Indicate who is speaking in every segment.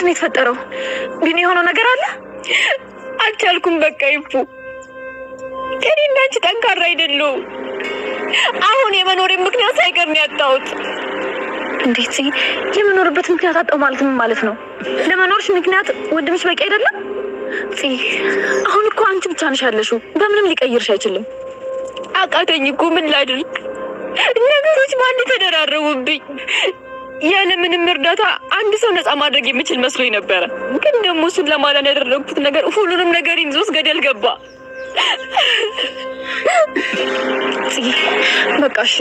Speaker 1: የተፈጠረው ግን የሆነ ነገር አለ አልቻልኩም በቃ ይፉ ከኔ እንዳንቺ ጠንካራ አይደለም አሁን የመኖሬ ምክንያት ሳይቀር ነው ያጣሁት እንዴት የመኖርበት ምክንያት አጣው ማለት ነው ለመኖርሽ ምክንያት ወንድምሽ በቂ አይደለም አሁን እኮ አንቺ ብቻ ነሽ ያለሽው በምንም ሊቀይርሽ አይችልም አቃተኝ እኮ ምን ላድርግ ነገሮች ማን ተደራረቡብኝ ያለ ምንም እርዳታ አንድ ሰው ነፃ ማድረግ የሚችል መስሎኝ ነበር ግን ደግሞ እሱን ለማዳን ያደረኩት ነገር ሁሉንም ነገር ይዞስ ገደል ገባ በቃ እሺ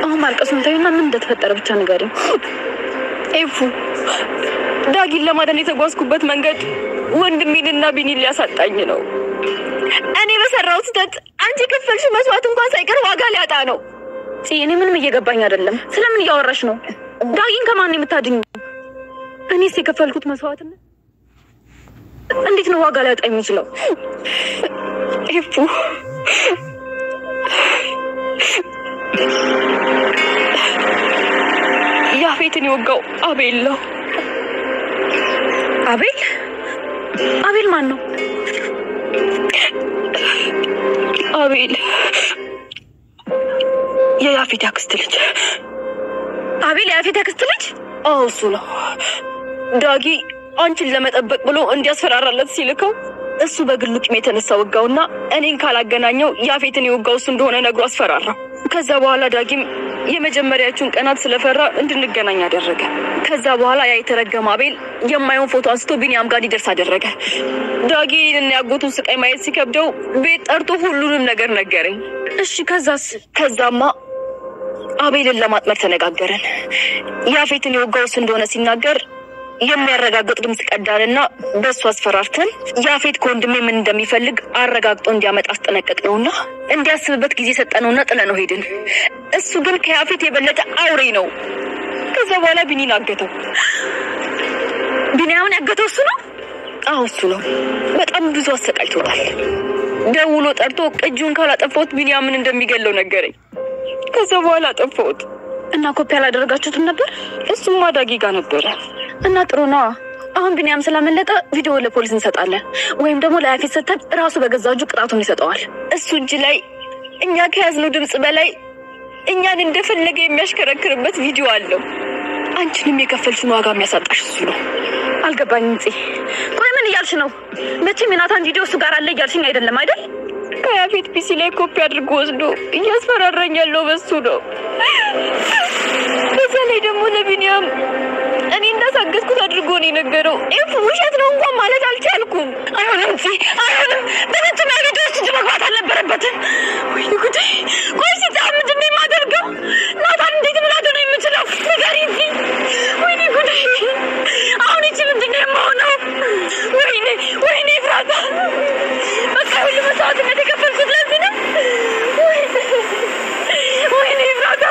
Speaker 1: አሁን ማልቀሱን ታዩና ምን እንደተፈጠረ ብቻ ንገሪኝ ኤፉ ዳጊን ለማዳን የተጓዝኩበት መንገድ ወንድሜንና ቢኒን ሊያሳጣኝ ነው እኔ በሰራሁት ስህተት አንቺ ከፈልሽ መስዋዕት እንኳን ሳይቀር ዋጋ ሊያጣ ነው እኔ ምንም እየገባኝ አይደለም ስለምን እያወራሽ ነው ዳጊን ከማን ነው የምታድኝ እኔስ የከፈልኩት መስዋዕትነት እንዴት ነው ዋጋ ሊያጣ የሚችለው ኤፉ ያፌትን ይወጋው አቤል ነው አቤል ማን ነው አቤል የያፌት አክስት ልጅ አቤል የያፌት አክስት ልጅ እሱ ነው ዳጊ አንቺን ለመጠበቅ ብሎ እንዲያስፈራራለት ሲልከው እሱ በግሉ ቂም የተነሳ ወጋውና እኔን ካላገናኘው ያፌትን ይወጋው እሱ እንደሆነ ነግሮ አስፈራራ ከዛ በኋላ ዳጊም የመጀመሪያዎቹን ቀናት ስለፈራ እንድንገናኝ አደረገ ከዛ በኋላ ያ የተረገመ አቤል የማይሆን ፎቶ አንስቶ ቢኒያም ጋር እንዲደርስ አደረገ ዳጊን ያጎቱን ስቃይ ማየት ሲከብደው ቤት ጠርቶ ሁሉንም ነገር ነገረኝ እሺ ከዛማ አቤልን ለማጥመር ተነጋገረን ያፌትን ይወጋው እሱ እንደሆነ ሲናገር የሚያረጋግጥ ድምጽ ቀዳልና በሱ አስፈራርተን ያፌት ከወንድሜ ምን እንደሚፈልግ አረጋግጦ እንዲያመጣ አስጠነቀቅነውና እንዲያስብበት ጊዜ ሰጠነውና ጥለነው ሄድን እሱ ግን ከያፌት የበለጠ አውሬ ነው ከዛ በኋላ ቢኒን አገተው ቢኒያውን ያገተው እሱ ነው እሱ ነው በጣም ብዙ አሰቃይቶታል ደውሎ ጠርቶ እጁን ካላጠፋሁት ቢኒያምን እንደሚገለው ነገረኝ ከዛ በኋላ አጠፋሁት እና ኮፒ አላደረጋችሁትም ነበር እሱም ዳጊ ጋር ነበር እና ጥሩና አሁን ቢኒያም ስላመለጠ ቪዲዮ ለፖሊስ እንሰጣለን ወይም ደግሞ ለያፌት ሰተን ራሱ በገዛጁ ቅጣቱን ይሰጣዋል እሱ እጅ ላይ እኛ ከያዝነው ድምጽ በላይ እኛን እንደፈለገ የሚያሽከረክርበት ቪዲዮ አለው አንቺንም የከፈልሽውን ዋጋ የሚያሳጣሽ እሱ ነው አልገባኝም ቆይ ምን እያልሽ ነው መቼም የናታን ቪዲዮ እሱ ጋር አለ እያልሽኝ አይደለም አይደል ከያፌት ፒሲ ላይ ኮፒ አድርጎ ወስዶ እያስፈራራኝ ያለው በሱ ነው በዛ ላይ ደግሞ ለቢኒያም እኔ እንዳሳገዝኩት አድርጎ ነው የነገረው ኤፍ ውሸት ነው እንኳን ማለት አልቻልኩም አይሆንም በነጭና ቪዲዮስ መግባት አልነበረበትም ወይ ጉዴ ቆይ ምንድን ነው የማደርገው ናታን እንዴት ላደርግ ነው የምችለው ንገሪኝ ወይ ጉዴ አሁን እቺ ምንድን ነው የማሆነው ወይኔ ፍራታ በቃ ሁሉ መስዋዕትነት የከፈልኩት ለዚህ ነው ወይኔ ፍራታ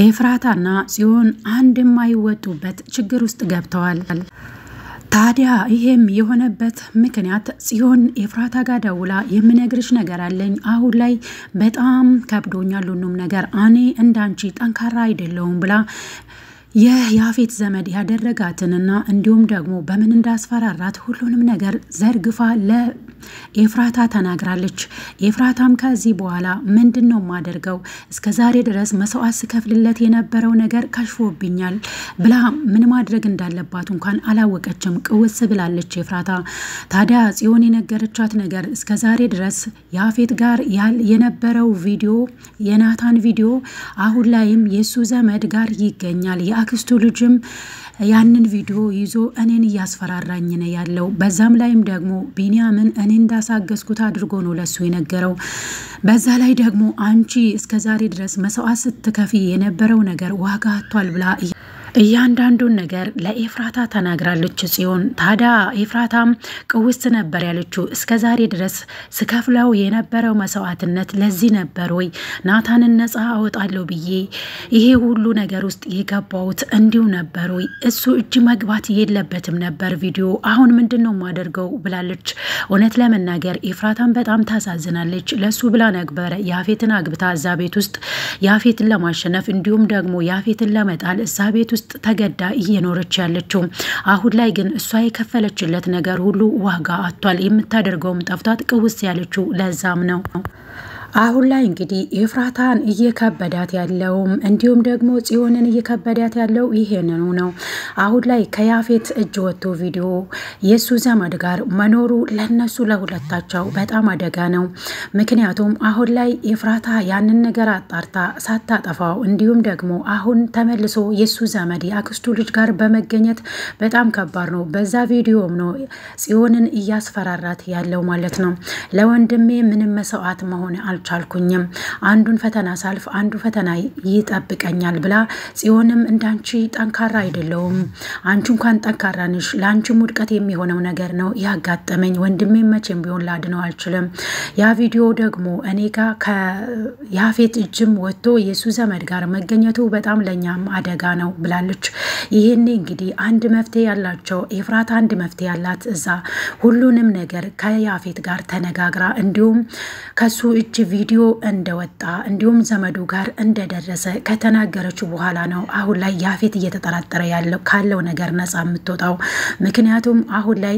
Speaker 2: ኤፍራታና ጽዮን አንድ የማይወጡበት ችግር ውስጥ ገብተዋል ታዲያ ይሄም የሆነበት ምክንያት ጽዮን ኤፍራታ ጋር ደውላ የምነግርሽ ነገር አለኝ አሁን ላይ በጣም ከብዶኛል ሁሉም ነገር እኔ እንዳንቺ ጠንካራ አይደለሁም ብላ የያፌት ዘመድ ያደረጋትንና እንዲሁም ደግሞ በምን እንዳስፈራራት ሁሉንም ነገር ዘርግፋ ለኤፍራታ ተናግራለች ኤፍራታም ከዚህ በኋላ ምንድነው ማደርገው እስከዛሬ ድረስ መስዋዕት ስከፍልለት የነበረው ነገር ከሽፎብኛል ብላ ምን ማድረግ እንዳለባት እንኳን አላወቀችም ቅውስ ብላለች ኤፍራታ ታዲያ ጽዮን የነገረቻት ነገር እስከዛሬ ድረስ ያፌት ጋር የነበረው ቪዲዮ የናታን ቪዲዮ አሁን ላይም የሱ ዘመድ ጋር ይገኛል አክስቱ ልጅም ያንን ቪዲዮ ይዞ እኔን ያስፈራራኝ ነው ያለው በዛም ላይም ደግሞ ቢኒያምን እኔ እንዳሳገዝኩት አድርጎ ነው ለሱ የነገረው በዛ ላይ ደግሞ አንቺ እስከዛሬ ድረስ መስዋዕት ስትከፊ የነበረው ነገር ዋጋ አጥቷል ብላ እያንዳንዱን ነገር ለኤፍራታ ተናግራለች ጽዮን። ታዲያ ኤፍራታም ቅውስት ነበር ያለችው። እስከዛሬ ድረስ ስከፍለው የነበረው መስዋዕትነት ለዚህ ነበር ወይ? ናታንን ነፃ አወጣለሁ ብዬ ይሄ ሁሉ ነገር ውስጥ የገባሁት እንዲሁ ነበር ወይ? እሱ እጅ መግባት የለበትም ነበር ቪዲዮ። አሁን ምንድነው ማደርገው ብላለች። እውነት ለመናገር ኤፍራታም በጣም ታሳዝናለች። ለሱ ብላ ነበረ ያፌትን አግብታ እዛ ቤት ውስጥ ያፌትን ለማሸነፍ እንዲሁም ደግሞ ያፌትን ለመጣል እዛ ቤት ውስጥ ተገዳ እየኖረች ያለችው። አሁን ላይ ግን እሷ የከፈለችለት ነገር ሁሉ ዋጋ አጥቷል። የምታደርገውም ጠፍቷት ቅውስ ያለችው ለዛም ነው። አሁን ላይ እንግዲህ ኤፍራታን እየከበዳት ያለው እንዲሁም ደግሞ ጽዮንን እየከበዳት ያለው ይሄንኑ ነው። አሁን ላይ ከያፌት እጅ ወጥቶ ቪዲዮ የሱ ዘመድ ጋር መኖሩ ለነሱ ለሁለታቸው በጣም አደጋ ነው። ምክንያቱም አሁን ላይ ኤፍራታ ያንን ነገር አጣርታ ሳታጠፋው እንዲሁም ደግሞ አሁን ተመልሶ የሱ ዘመድ የአክስቱ ልጅ ጋር በመገኘት በጣም ከባድ ነው። በዛ ቪዲዮም ነው ጽዮንን እያስፈራራት ያለው ማለት ነው። ለወንድሜ ምንም መስዋዕት መሆን አልቻልኩኝም፣ አንዱን ፈተና ሳልፍ አንዱ ፈተና ይጠብቀኛል ብላ ጽዮንም እንዳንቺ ጠንካራ አይደለውም፣ አንቺ እንኳን ጠንካራ ነሽ፣ ለአንቺ ውድቀት የሚሆነው ነገር ነው ያጋጠመኝ፣ ወንድሜ መቼም ቢሆን ላድነው አልችልም። ያ ቪዲዮ ደግሞ እኔ ጋር ከያፌት እጅም ወጥቶ የሱ ዘመድ ጋር መገኘቱ በጣም ለኛም አደጋ ነው ብላለች። ይሄኔ እንግዲህ አንድ መፍትሄ ያላቸው ኤፍራታ አንድ መፍትሄ ያላት እዛ ሁሉንም ነገር ከያፌት ጋር ተነጋግራ እንዲሁም ከሱ እጅ ቪዲዮ እንደወጣ እንዲሁም ዘመዱ ጋር እንደደረሰ ከተናገረችው በኋላ ነው አሁን ላይ ያፌት እየተጠራጠረ ያለው ካለው ነገር ነፃ የምትወጣው። ምክንያቱም አሁን ላይ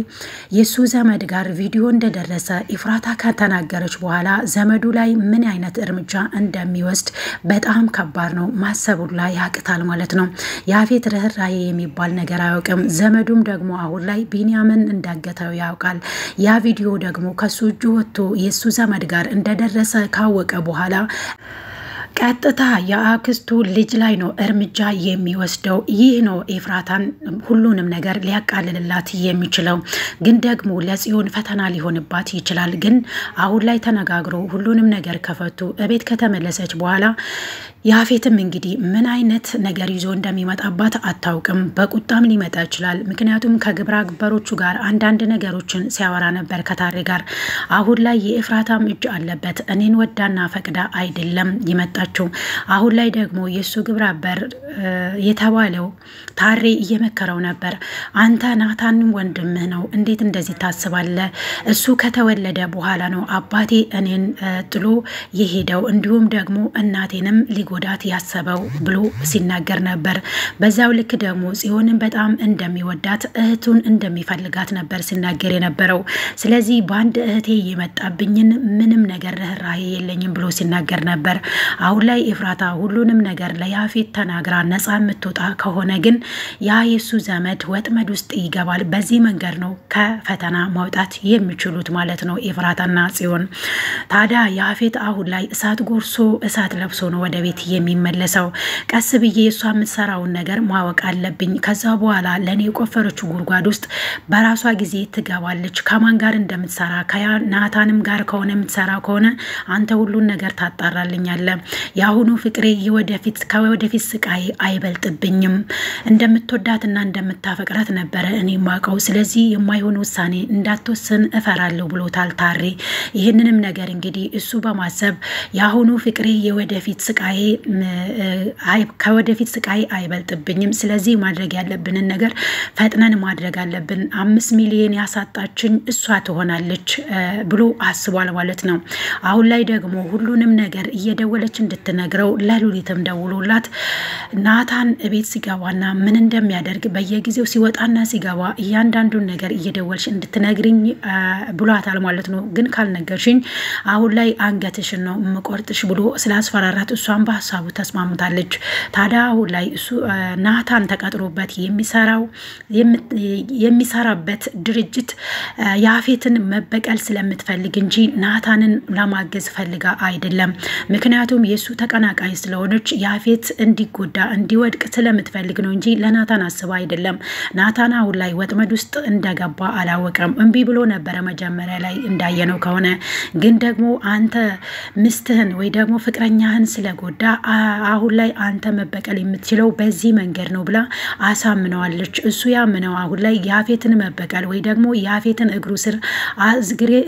Speaker 2: የሱ ዘመድ ጋር ቪዲዮ እንደደረሰ ኤፍራታ ከተናገረች በኋላ ዘመዱ ላይ ምን አይነት እርምጃ እንደሚወስድ በጣም ከባድ ነው። ማሰቡ ላይ ያቅታል ማለት ነው። ያፌት ርህራሄ የሚባል ነገር አያውቅም። ዘመዱም ደግሞ አሁን ላይ ቢንያምን እንዳገተው ያውቃል። ያ ቪዲዮ ደግሞ ከሱ እጅ ወጥቶ የሱ ዘመድ ጋር እንደደረሰ ካወቀ በኋላ ቀጥታ የአክስቱ ልጅ ላይ ነው እርምጃ የሚወስደው። ይህ ነው ኤፍራታን ሁሉንም ነገር ሊያቃልልላት የሚችለው። ግን ደግሞ ለጽዮን ፈተና ሊሆንባት ይችላል። ግን አሁን ላይ ተነጋግሮ ሁሉንም ነገር ከፈቱ እቤት ከተመለሰች በኋላ ያፌትም እንግዲህ ምን አይነት ነገር ይዞ እንደሚመጣባት አታውቅም። በቁጣም ሊመጣ ይችላል። ምክንያቱም ከግብረ አበሮቹ ጋር አንዳንድ ነገሮችን ሲያወራ ነበር ከታሬ ጋር። አሁን ላይ የኤፍራታም እጅ አለበት። እኔን ወዳና ፈቅዳ አይደለም የመጣችው። አሁን ላይ ደግሞ የሱ ግብረ አበር የተባለው ታሬ እየመከረው ነበር። አንተ ናታንም ወንድምህ ነው፣ እንዴት እንደዚህ ታስባለህ? እሱ ከተወለደ በኋላ ነው አባቴ እኔን ጥሎ የሄደው፣ እንዲሁም ደግሞ እናቴንም ሊጎዳት ያሰበው ብሎ ሲናገር ነበር። በዛው ልክ ደግሞ ጽዮንን በጣም እንደሚወዳት እህቱን እንደሚፈልጋት ነበር ሲናገር የነበረው። ስለዚህ በአንድ እህቴ የመጣብኝን ምንም ነገር ርህራሄ የለኝም ብሎ ሲናገር ነበር። አሁን ላይ ኤፍራታ ሁሉንም ነገር ለያፌት ተናግራ ነፃ የምትወጣ ከሆነ ግን ያ የሱ ዘመድ ወጥመድ ውስጥ ይገባል። በዚህ መንገድ ነው ከፈተና ማውጣት የሚችሉት ማለት ነው ኤፍራታና ጽዮን። ታዲያ ያፌት አሁን ላይ እሳት ጎርሶ እሳት ለብሶ ነው ወደ ቤት የሚመለሰው። ቀስ ብዬ እሷ የምትሰራውን ነገር ማወቅ አለብኝ። ከዛ በኋላ ለኔ የቆፈረችው ጉድጓድ ውስጥ በራሷ ጊዜ ትገባለች። ከማን ጋር እንደምትሰራ ከናታንም ጋር ከሆነ የምትሰራ ከሆነ አንተ ሁሉን ነገር ታጣራልኛለህ። የአሁኑ ፍቅሬ ከወደፊት ስቃይ አይበልጥብኝም። እንደምትወዳትና እንደምታፈቅራት ነበረ እኔ ማቀው። ስለዚህ የማይሆን ውሳኔ እንዳትወስን እፈራለሁ ብሎታል ታሬ። ይህንንም ነገር እንግዲህ እሱ በማሰብ የአሁኑ ፍቅሬ ከወደፊት ስቃይ አይበልጥብኝም። ስለዚህ ማድረግ ያለብንን ነገር ፈጥነን ማድረግ አለብን። 5 ሚሊዮን ያሳጣችን እሷ ትሆናለች ብሎ አስቧል ማለት ነው። አሁን ላይ ደግሞ ሁሉንም ነገር እየደወለች እንድትነግረው ለሉሊትም ደውሎላት ናታን ቤት ሲገባና ምን እንደሚያደርግ በየጊዜው ሲወጣና ሲገባ እያንዳንዱን ነገር እየደወልሽ እንድትነግሪኝ ብሏታል ማለት ነው። ግን ካልነገርሽኝ አሁን ላይ አንገትሽን ነው መቆርጥሽ ብሎ ስላስፈራራት እሷን በሐሳቡ ተስማምታለች። ታዲያ አሁን ላይ እሱ ናታን ተቀጥሮበት የሚሰራበት ድርጅት ያፌትን መበቀል ስለምትፈልግ እንጂ ናታንን ለማገዝ ፈልጋ አይደለም። ምክንያቱም የሱ ተቀናቃኝ ስለሆነች ያፌት እንዲጎዳ እንዲወድቅ ስለምትፈልግ ነው እንጂ ለናታን አስባ አይደለም። ናታን አሁን ላይ ወጥመድ ውስጥ እንደገባ አላወቀም። እንቢ ብሎ ነበረ መጀመሪያ ላይ እንዳየነው ከሆነ። ግን ደግሞ አንተ ምስትህን ወይ ደግሞ ፍቅረኛህን ስለጎዳ አሁን ላይ አንተ መበቀል የምትችለው በዚህ መንገድ ነው ብላ አሳምነዋለች። እሱ ያምነው አሁን ላይ ያፌትን መበቀል ወይ ደግሞ ያፌትን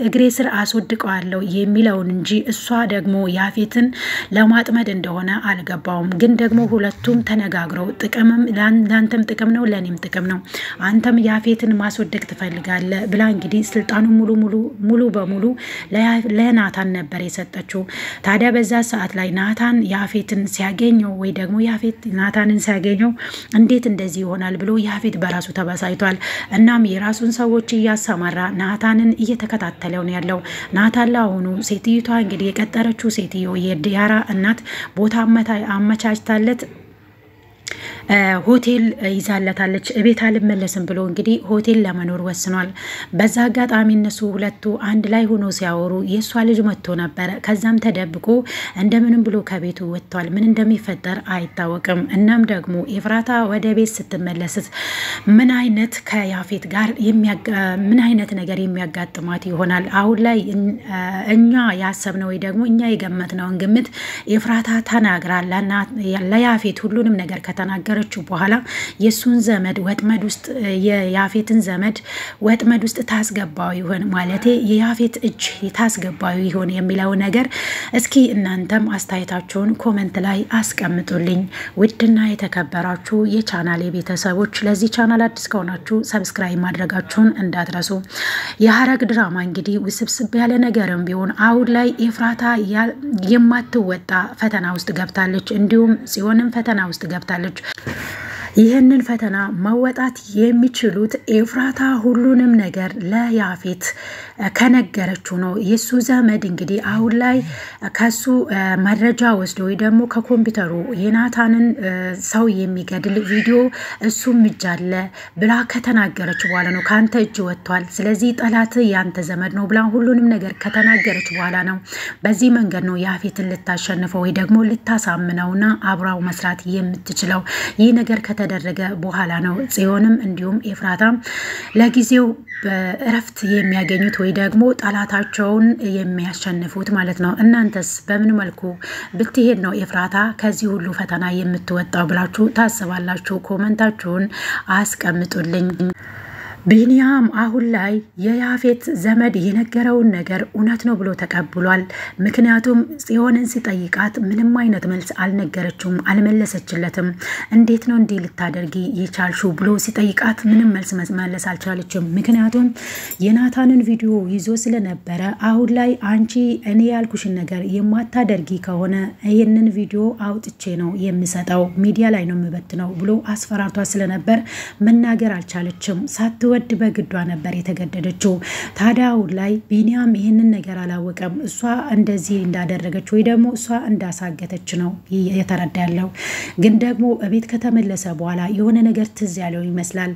Speaker 2: እግሬ ስር አስወድቀዋለሁ የሚለውን እንጂ እሷ ደግሞ ያፌትን ለማጥመድ እንደሆነ አልገባውም። ግን ደግሞ ሁለቱም ተነጋግረው ጥቅምም ለአንተም ጥቅም ነው ለኔም ጥቅም ነው፣ አንተም ያፌትን ማስወደቅ ትፈልጋለህ ብላ እንግዲህ ስልጣኑ ሙሉ በሙሉ ለናታን ነበር የሰጠችው። ታዲያ በዛ ሰዓት ላይ ናታን ያፌትን ሲያገኘው ወይ ደግሞ ያፌት ናታንን ሲያገኘው እንዴት እንደዚህ ይሆናል ብሎ ያፌት በራሱ ተበሳይቷል። እናም የራሱን ሰዎች እያሰማራ ናታንን እየተከታተለው ነው ያለው። ናታን ለአሁኑ ሴትዮዋ እንግዲህ የቀጠረችው ሴትዮ የዲያራ እናት ቦታ አመቻችታለት ሆቴል ይዛለታለች። ቤት አልመለስም ብሎ እንግዲህ ሆቴል ለመኖር ወስኗል። በዛ አጋጣሚ እነሱ ሁለቱ አንድ ላይ ሆኖ ሲያወሩ የሷ ልጅ መጥቶ ነበር። ከዛም ተደብቆ እንደምንም ብሎ ከቤቱ ወጥቷል። ምን እንደሚፈጠር አይታወቅም። እናም ደግሞ ኤፍራታ ወደ ቤት ስትመለስ ምን አይነት ከያፌት ጋር ምን አይነት ነገር የሚያጋጥማት ይሆናል? አሁን ላይ እኛ ያሰብነው ወይ ደግሞ እኛ የገመትነውን ግምት ኤፍራታ ተናግራ ለያፌት ሁሉንም ነገር ከተናገረችው በኋላ የሱን ዘመድ ወጥመድ ውስጥ የያፌትን ዘመድ ወጥመድ ውስጥ ታስገባው ይሆን ማለት የያፌት እጅ ታስገባው ይሆን የሚለው ነገር እስኪ እናንተም አስተያየታችሁን ኮሜንት ላይ አስቀምጡልኝ። ውድና የተከበራችሁ የቻናሌ ቤተሰቦች ለዚህ ቻናል አዲስ ከሆናችሁ ሰብስክራይብ ማድረጋችሁን እንዳትረሱ። የሐረግ ድራማ እንግዲህ ውስብስብ ያለ ነገርም ቢሆን አሁን ላይ ኤፍራታ የማትወጣ ፈተና ውስጥ ገብታለች። እንዲሁም ጽዮንም ፈተና ውስጥ ገብታለች። ይህንን ፈተና መወጣት የሚችሉት ኤፍራታ ሁሉንም ነገር ለያፌት ከነገረችው ነው። የሱ ዘመድ እንግዲህ አሁን ላይ ከሱ መረጃ ወስዶ ወይ ደግሞ ከኮምፒውተሩ የናታንን ሰው የሚገድል ቪዲዮ እሱም እጅ አለ ብላ ከተናገረች በኋላ ነው ካንተ እጅ ወጥቷል፣ ስለዚህ ጠላት ያንተ ዘመድ ነው ብላ ሁሉንም ነገር ከተናገረች በኋላ ነው በዚህ መንገድ ነው ያፌትን ልታሸንፈው ወይ ደግሞ ልታሳምነውና አብራው መስራት የምትችለው። ይህ ነገር ከተደረገ በኋላ ነው ጽዮንም እንዲሁም ኤፍራታም ለጊዜው በእረፍት የሚያገኙት ወይ ደግሞ ጠላታቸውን የሚያሸንፉት ማለት ነው። እናንተስ በምን መልኩ ብትሄድ ነው ኤፍራታ ከዚህ ሁሉ ፈተና የምትወጣው ብላችሁ ታስባላችሁ? ኮሜንታችሁን አስቀምጡልኝ። ቢኒያም አሁን ላይ የያፌት ዘመድ የነገረውን ነገር እውነት ነው ብሎ ተቀብሏል። ምክንያቱም ጽዮንን ሲጠይቃት ምንም አይነት መልስ አልነገረችውም፣ አልመለሰችለትም። እንዴት ነው እንዲህ ልታደርጊ የቻልሽው ብሎ ሲጠይቃት ምንም መልስ መመለስ አልቻለችም። ምክንያቱም የናታንን ቪዲዮ ይዞ ስለነበረ አሁን ላይ አንቺ እኔ ያልኩሽን ነገር የማታደርጊ ከሆነ ይህንን ቪዲዮ አውጥቼ ነው የምሰጠው፣ ሚዲያ ላይ ነው የምበትነው ብሎ አስፈራርቷ ስለነበር መናገር አልቻለችም። ሳትወድ በግዷ ነበር የተገደደችው። ታዲያ አሁን ላይ ቢኒያም ይህንን ነገር አላወቀም። እሷ እንደዚህ እንዳደረገች ወይ ደግሞ እሷ እንዳሳገተች ነው የተረዳ ያለው። ግን ደግሞ ቤት ከተመለሰ በኋላ የሆነ ነገር ትዝ ያለው ይመስላል።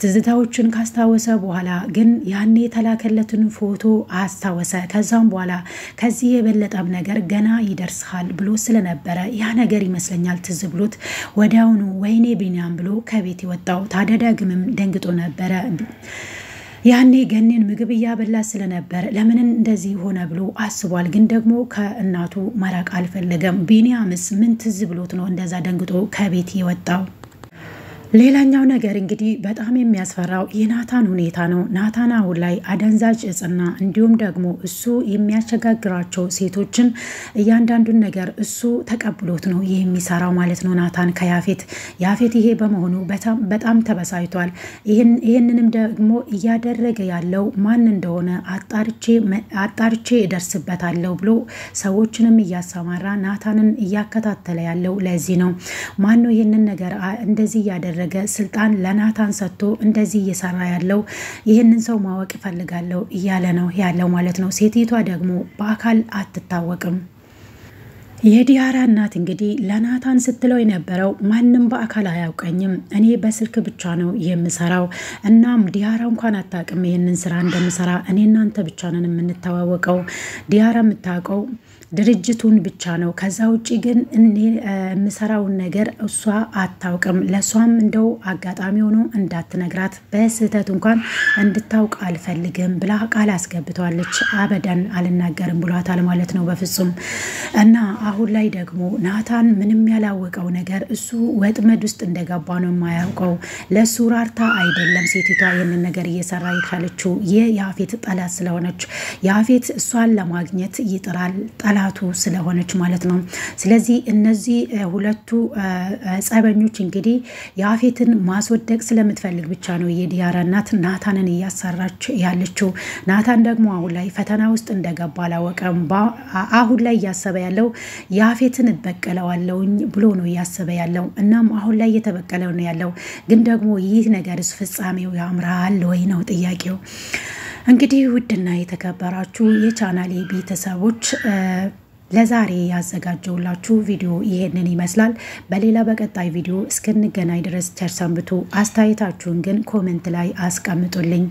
Speaker 2: ትዝታዎችን ካስታወሰ በኋላ ግን ያኔ የተላከለትን ፎቶ አስታወሰ። ከዛም በኋላ ከዚህ የበለጠም ነገር ገና ይደርስሃል ብሎ ስለነበረ ያ ነገር ይመስለኛል ትዝ ብሎት ወዲያውኑ ወይኔ ቢኒያም ብሎ ከቤት የወጣው። ታዲያ ዳግምም ደንግጦ ነበረ። ያኔ ገኔን ምግብ እያበላ ስለነበር ለምን እንደዚህ ሆነ ብሎ አስቧል። ግን ደግሞ ከእናቱ መራቅ አልፈለገም። ቢኒያምስ ምን ትዝ ብሎት ነው እንደዛ ደንግጦ ከቤት የወጣው? ሌላኛው ነገር እንግዲህ በጣም የሚያስፈራው የናታን ሁኔታ ነው። ናታን አሁን ላይ አደንዛዥ እጽና እንዲሁም ደግሞ እሱ የሚያሸጋግራቸው ሴቶችን እያንዳንዱን ነገር እሱ ተቀብሎት ነው የሚሰራው ማለት ነው ናታን ያፌት ይሄ በመሆኑ በጣም ተበሳይቷል። ይህንንም ደግሞ እያደረገ ያለው ማን እንደሆነ አጣርቼ እደርስበታለሁ ብሎ ሰዎችንም እያሰማራ ናታንን እያከታተለ ያለው ለዚህ ነው። ማን ነው ይህንን ነገር እንደዚህ እያደረገ ስልጣን ለናታን ሰጥቶ እንደዚህ እየሰራ ያለው? ይህንን ሰው ማወቅ እፈልጋለሁ እያለ ነው ያለው ማለት ነው። ሴቲቷ ደግሞ በአካል አትታወቅም። የዲያራ እናት እንግዲህ ለናታን ስትለው የነበረው ማንም በአካል አያውቀኝም፣ እኔ በስልክ ብቻ ነው የምሰራው። እናም ዲያራ እንኳን አታውቅም ይህንን ስራ እንደምሰራ፣ እኔ እናንተ ብቻ ነን የምንተዋወቀው። ዲያራ የምታውቀው ድርጅቱን ብቻ ነው። ከዛ ውጪ ግን እኔ የምሰራውን ነገር እሷ አታውቅም። ለሷም እንደው አጋጣሚ ሆኖ እንዳትነግራት በስህተት እንኳን እንድታውቅ አልፈልግም ብላ ቃል አስገብቷለች። አበዳን አልናገርም ብሏታል ማለት ነው በፍጹም። እና አሁን ላይ ደግሞ ናታን ምንም ያላወቀው ነገር እሱ ወጥመድ ውስጥ እንደገባ ነው የማያውቀው። ለሱ ራርታ አይደለም ሴቲቷ ይህንን ነገር እየሰራ ይቻለችው የያፌት ጠላት ስለሆነች ያፌት እሷን ለማግኘት ይጥራል ጠላቱ ስለሆነች ማለት ነው። ስለዚህ እነዚህ ሁለቱ ጸበኞች እንግዲህ ያፌትን ማስወደቅ ስለምትፈልግ ብቻ ነው የዲያራ እናት ናታንን እያሰራች ያለችው። ናታን ደግሞ አሁን ላይ ፈተና ውስጥ እንደገባ አላወቀም። አሁን ላይ እያሰበ ያለው ያፌትን እበቀለዋለሁኝ ብሎ ነው እያሰበ ያለው። እናም አሁን ላይ እየተበቀለው ነው ያለው። ግን ደግሞ ይህ ነገርስ ፍጻሜው ያምራል ወይ ነው ጥያቄው። እንግዲህ ውድና የተከበራችሁ የቻናሌ ቤተሰቦች ለዛሬ ያዘጋጀውላችሁ ቪዲዮ ይሄንን ይመስላል። በሌላ በቀጣይ ቪዲዮ እስክንገናኝ ድረስ ቸር ሰንብቱ። አስተያየታችሁን ግን ኮሜንት ላይ አስቀምጡልኝ።